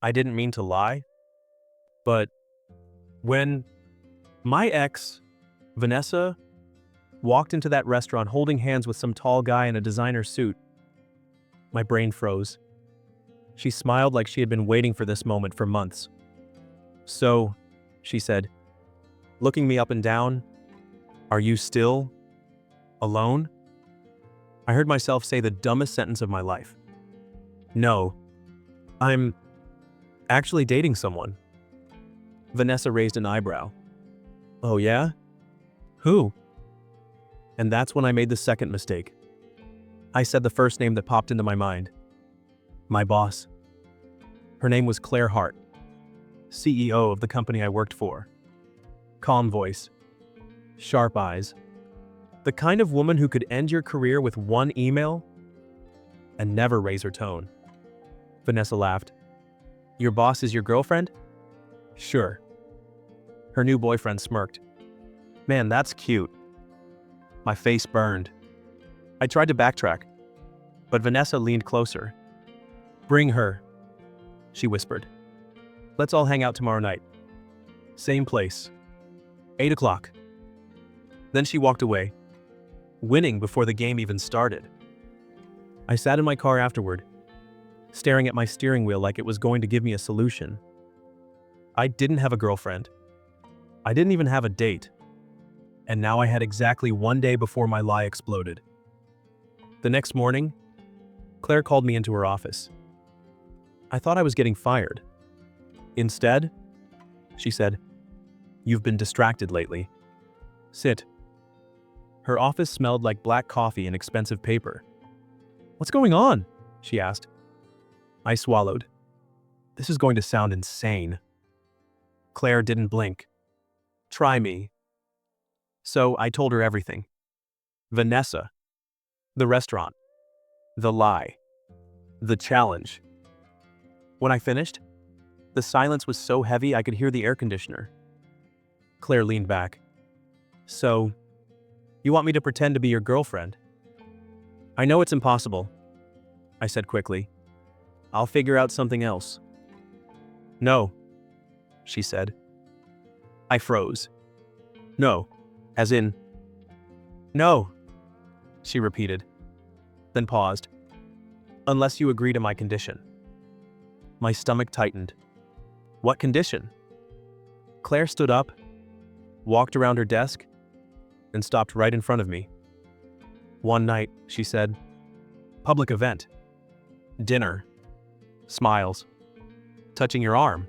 I didn't mean to lie, but when my ex, Vanessa, walked into that restaurant holding hands with some tall guy in a designer suit, my brain froze. She smiled like she had been waiting for this moment for months. "So," she said, looking me up and down, "are you still alone?" I heard myself say the dumbest sentence of my life. "No, I'm actually dating someone." Vanessa raised an eyebrow. "Oh yeah? Who?" And that's when I made the second mistake. I said the first name that popped into my mind. My boss. Her name was Claire Hart, CEO of the company I worked for. Calm voice. Sharp eyes. The kind of woman who could end your career with one email and never raise her tone. Vanessa laughed. "Your boss is your girlfriend?" "Sure." Her new boyfriend smirked. "Man, that's cute." My face burned. I tried to backtrack, but Vanessa leaned closer. "Bring her," she whispered. "Let's all hang out tomorrow night. Same place. 8 o'clock. Then she walked away, winning before the game even started. I sat in my car afterward, staring at my steering wheel like it was going to give me a solution. I didn't have a girlfriend. I didn't even have a date. And now I had exactly 1 day before my lie exploded. The next morning, Claire called me into her office. I thought I was getting fired. Instead, she said, "You've been distracted lately. Sit." Her office smelled like black coffee and expensive paper. "What's going on?" she asked. I swallowed. This is going to sound insane. Claire didn't blink. "Try me." So I told her everything. Vanessa. The restaurant. The lie. The challenge. When I finished, the silence was so heavy I could hear the air conditioner. Claire leaned back. "So, you want me to pretend to be your girlfriend?" "I know it's impossible," I said quickly. "I'll figure out something else." "No," she said. I froze. "No, as in..." "No," she repeated, then paused. "Unless you agree to my condition." My stomach tightened. What condition? Claire stood up, walked around her desk, and stopped right in front of me. "One night," she said. "Public event. Dinner. Smiles. Touching your arm.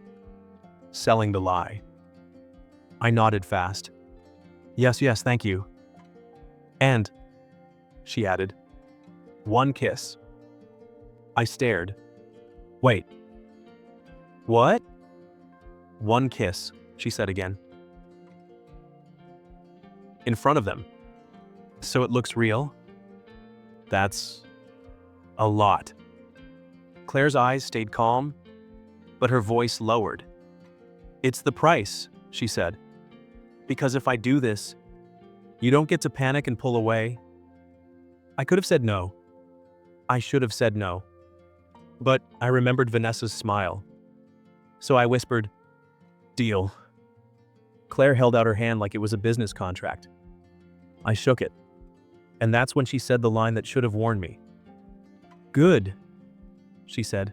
Selling the lie." I nodded fast. Yes, thank you." "And," she added, "one kiss." I stared. "Wait. What?" "One kiss," she said again. In front of them. "So it looks real?" "That's a lot." Claire's eyes stayed calm, but her voice lowered. "It's the price," she said. "Because if I do this, you don't get to panic and pull away." I could have said no. I should have said no. But I remembered Vanessa's smile. So I whispered, "Deal." Claire held out her hand like it was a business contract. I shook it. And that's when she said the line that should have warned me. "Good," she said,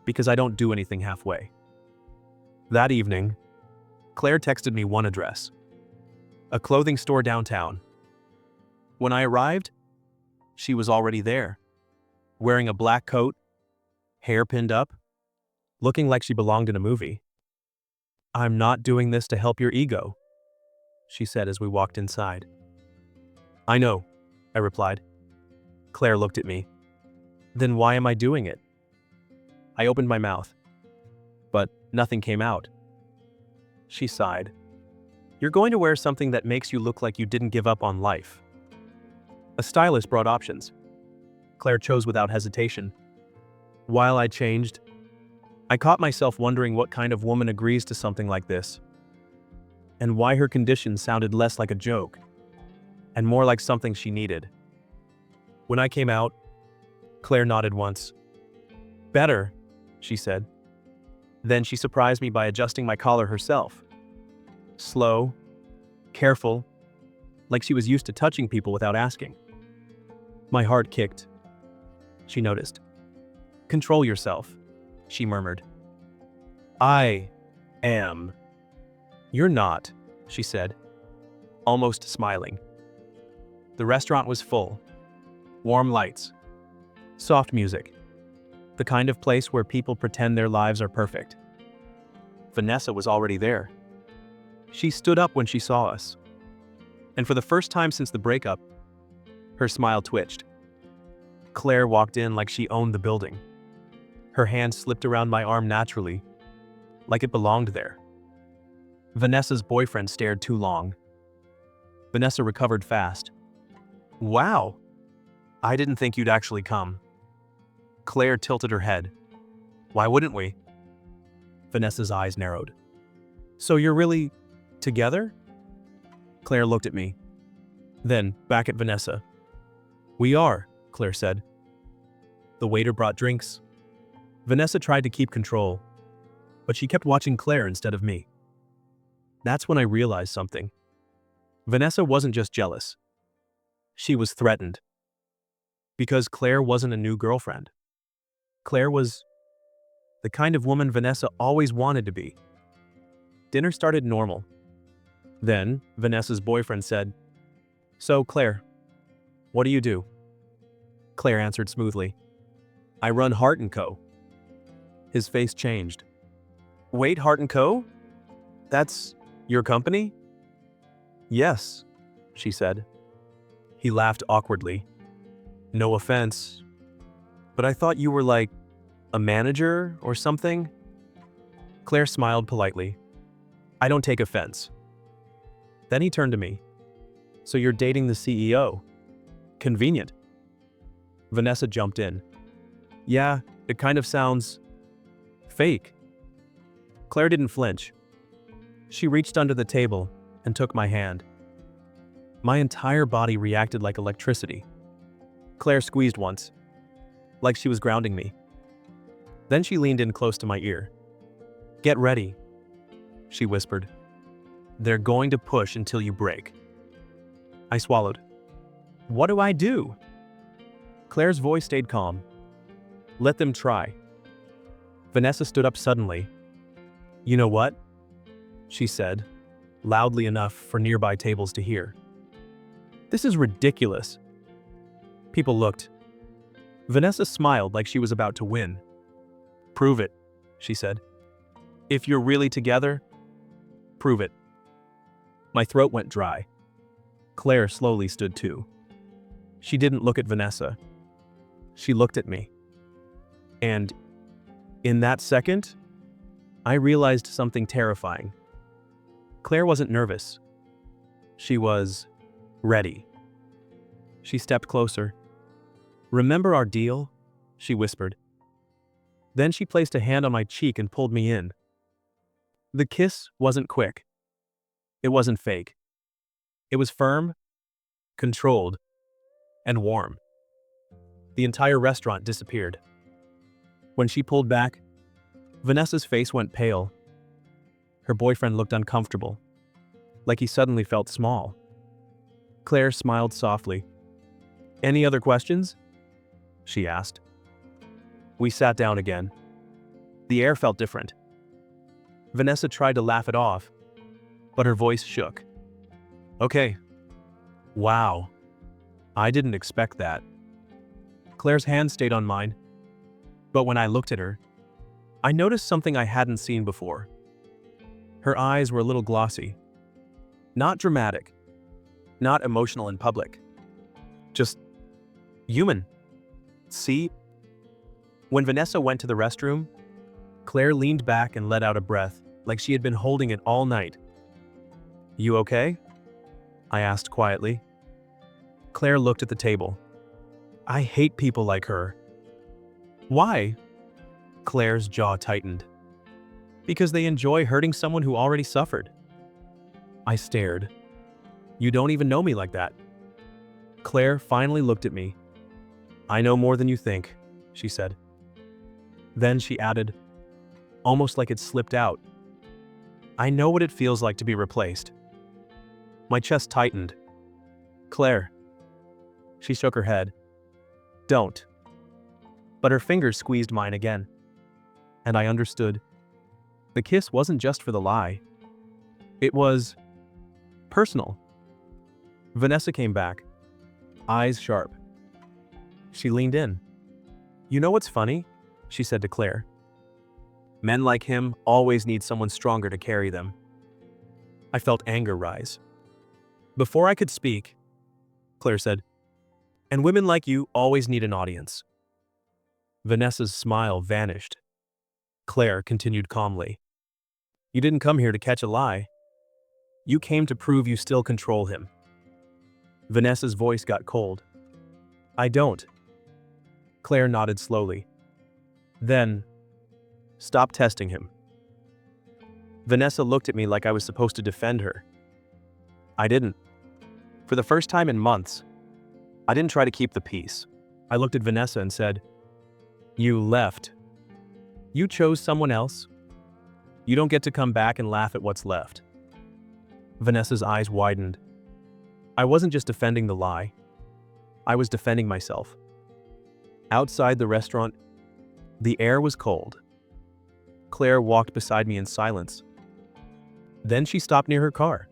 "because I don't do anything halfway." That evening, Claire texted me one address. A clothing store downtown. When I arrived, she was already there, wearing a black coat, hair pinned up, looking like she belonged in a movie. "I'm not doing this to help your ego," she said as we walked inside. "I know," I replied. Claire looked at me. "Then why am I doing it?" I opened my mouth, but nothing came out. She sighed. "You're going to wear something that makes you look like you didn't give up on life." A stylist brought options. Claire chose without hesitation. While I changed, I caught myself wondering what kind of woman agrees to something like this, and why her condition sounded less like a joke, and more like something she needed. When I came out, Claire nodded once. "Better," she said. Then she surprised me by adjusting my collar herself. Slow, careful, like she was used to touching people without asking. My heart kicked. She noticed. "Control yourself," she murmured. "I am." "You're not," she said, almost smiling. The restaurant was full. Warm lights. Soft music. The kind of place where people pretend their lives are perfect. Vanessa was already there. She stood up when she saw us. And for the first time since the breakup, her smile twitched. Claire walked in like she owned the building. Her hand slipped around my arm naturally, like it belonged there. Vanessa's boyfriend stared too long. Vanessa recovered fast. "Wow! I didn't think you'd actually come." Claire tilted her head. "Why wouldn't we?" Vanessa's eyes narrowed. "So you're really together?" Claire looked at me, then back at Vanessa. "We are," Claire said. The waiter brought drinks. Vanessa tried to keep control, but she kept watching Claire instead of me. That's when I realized something. Vanessa wasn't just jealous. She was threatened. Because Claire wasn't a new girlfriend. Claire was the kind of woman Vanessa always wanted to be. Dinner started normal. Then, Vanessa's boyfriend said, "So, Claire, what do you do?" Claire answered smoothly, "I run Hart & Co." His face changed. "Wait, Hart & Co? That's your company?" "Yes," she said. He laughed awkwardly. "No offense, but I thought you were like a manager or something?" Claire smiled politely. "I don't take offense." Then he turned to me. "So you're dating the CEO? Convenient." Vanessa jumped in. "Yeah, it kind of sounds fake." Claire didn't flinch. She reached under the table and took my hand. My entire body reacted like electricity. Claire squeezed once, like she was grounding me. Then she leaned in close to my ear. "Get ready," she whispered. "They're going to push until you break." I swallowed. "What do I do?" Claire's voice stayed calm. "Let them try." Vanessa stood up suddenly. "You know what?" she said, loudly enough for nearby tables to hear. "This is ridiculous." People looked. Vanessa smiled like she was about to win. "Prove it," she said. "If you're really together, prove it." My throat went dry. Claire slowly stood too. She didn't look at Vanessa. She looked at me. And in that second, I realized something terrifying. Claire wasn't nervous. She was ready. She stepped closer. "Remember our deal?" she whispered. Then she placed a hand on my cheek and pulled me in. The kiss wasn't quick. It wasn't fake. It was firm, controlled, and warm. The entire restaurant disappeared. When she pulled back, Vanessa's face went pale. Her boyfriend looked uncomfortable, like he suddenly felt small. Claire smiled softly. "Any other questions?" she asked. We sat down again. The air felt different. Vanessa tried to laugh it off, but her voice shook. "Okay. Wow. I didn't expect that." Claire's hand stayed on mine, but when I looked at her, I noticed something I hadn't seen before. Her eyes were a little glossy. Not dramatic. Not emotional in public. Just human. See? When Vanessa went to the restroom, Claire leaned back and let out a breath, like she had been holding it all night. "You okay?" I asked quietly. Claire looked at the table. "I hate people like her." "Why?" Claire's jaw tightened. "Because they enjoy hurting someone who already suffered." I stared. "You don't even know me like that." Claire finally looked at me. "I know more than you think," she said. Then she added, almost like it slipped out. I know what it feels like to be replaced. My chest tightened. Claire. She shook her head. Don't. But her fingers squeezed mine again. And I understood. The kiss wasn't just for the lie. It was personal. Vanessa came back, eyes sharp. She leaned in. You know what's funny? She said to Claire. Men like him always need someone stronger to carry them. I felt anger rise. Before I could speak, Claire said, and women like you always need an audience. Vanessa's smile vanished. Claire continued calmly. You didn't come here to catch a lie. You came to prove you still control him. Vanessa's voice got cold. I don't. Claire nodded slowly. Then, stop testing him. Vanessa looked at me like I was supposed to defend her. I didn't. For the first time in months, I didn't try to keep the peace. I looked at Vanessa and said, You left. You chose someone else. You don't get to come back and laugh at what's left. Vanessa's eyes widened. I wasn't just defending the lie. I was defending myself. Outside the restaurant, the air was cold. Claire walked beside me in silence. Then she stopped near her car.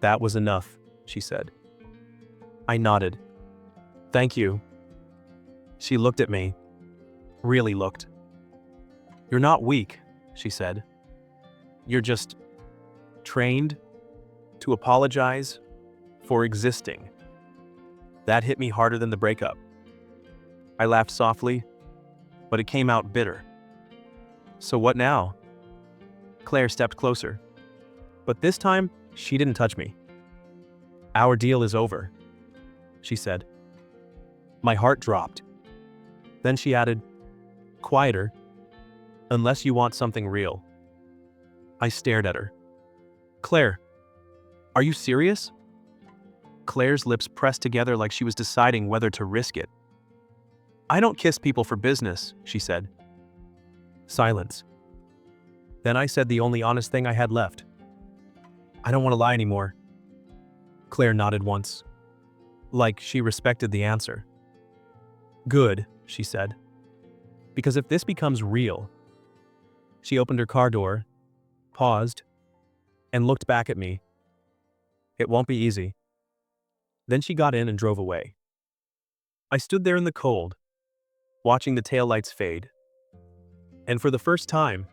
That was enough, she said. I nodded. Thank you. She looked at me. Really looked. You're not weak, she said. You're just trained to apologize for existing. That hit me harder than the breakup. I laughed softly, but it came out bitter. So what now? Claire stepped closer. But this time, she didn't touch me. Our deal is over, she said. My heart dropped. Then she added, quieter, unless you want something real. I stared at her. Claire, are you serious? Claire's lips pressed together like she was deciding whether to risk it. I don't kiss people for business, she said. Silence. Then I said the only honest thing I had left. I don't want to lie anymore. Claire nodded once, like she respected the answer. Good, she said. Because if this becomes real. She opened her car door, paused, and looked back at me. It won't be easy. Then she got in and drove away. I stood there in the cold, watching the taillights fade. And for the first time,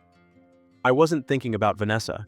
I wasn't thinking about Vanessa.